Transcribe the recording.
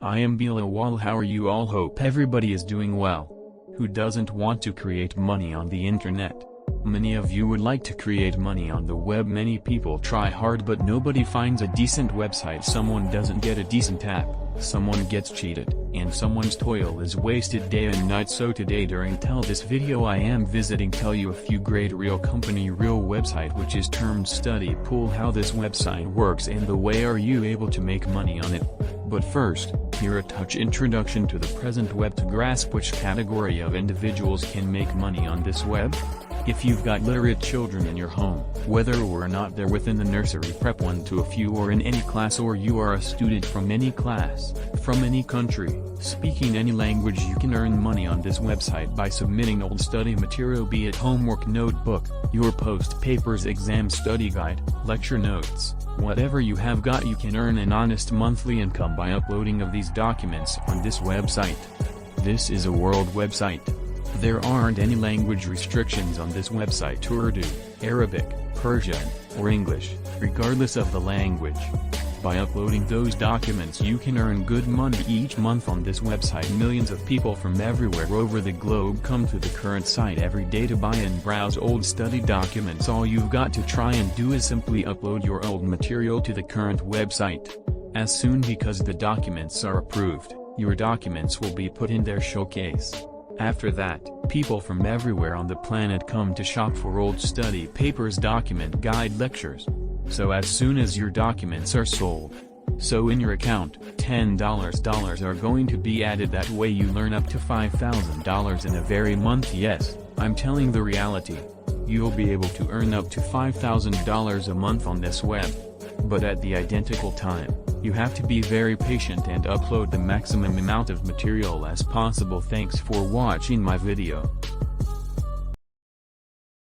I am Bilawal. How are you all? Hope everybody is doing well. Who doesn't want to create money on the internet? Many of you would like to create money on the web. Many people try hard but nobody finds a decent website. Someone doesn't get a decent app, someone gets cheated, and someone's toil is wasted day and night. So today during this video I am tell you a few great real company real website which is termed studypool, how this website works and the way are you able to make money on it. But first, here a touch introduction to the present web to grasp which category of individuals can make money on this web. If you've got literate children in your home, whether or not they're within the nursery prep 1 to a few or in any class, or you are a student from any class, from any country, speaking any language, you can earn money on this website by submitting old study material, be it homework, notebook, your post papers, exam study guide, lecture notes, whatever you have got. You can earn an honest monthly income by uploading of these documents on this website. This is a world website. There aren't any language restrictions on this website to Urdu, Arabic, Persian, or English, regardless of the language. By uploading those documents you can earn good money each month on this website. Millions of people from everywhere over the globe come to the current site every day to buy and browse old study documents. All you've got to try and do is simply upload your old material to the current website. As soon because the documents are approved, your documents will be put in their showcase. After that, people from everywhere on the planet come to shop for old study papers, document guide, lectures. So as soon as your documents are sold, so in your account, $10 are going to be added. That way you learn up to $5,000 in a very month. Yes, I'm telling the reality. You'll be able to earn up to $5,000 a month on this web. But at the identical time, you have to be very patient and upload the maximum amount of material as possible. Thanks for watching my video.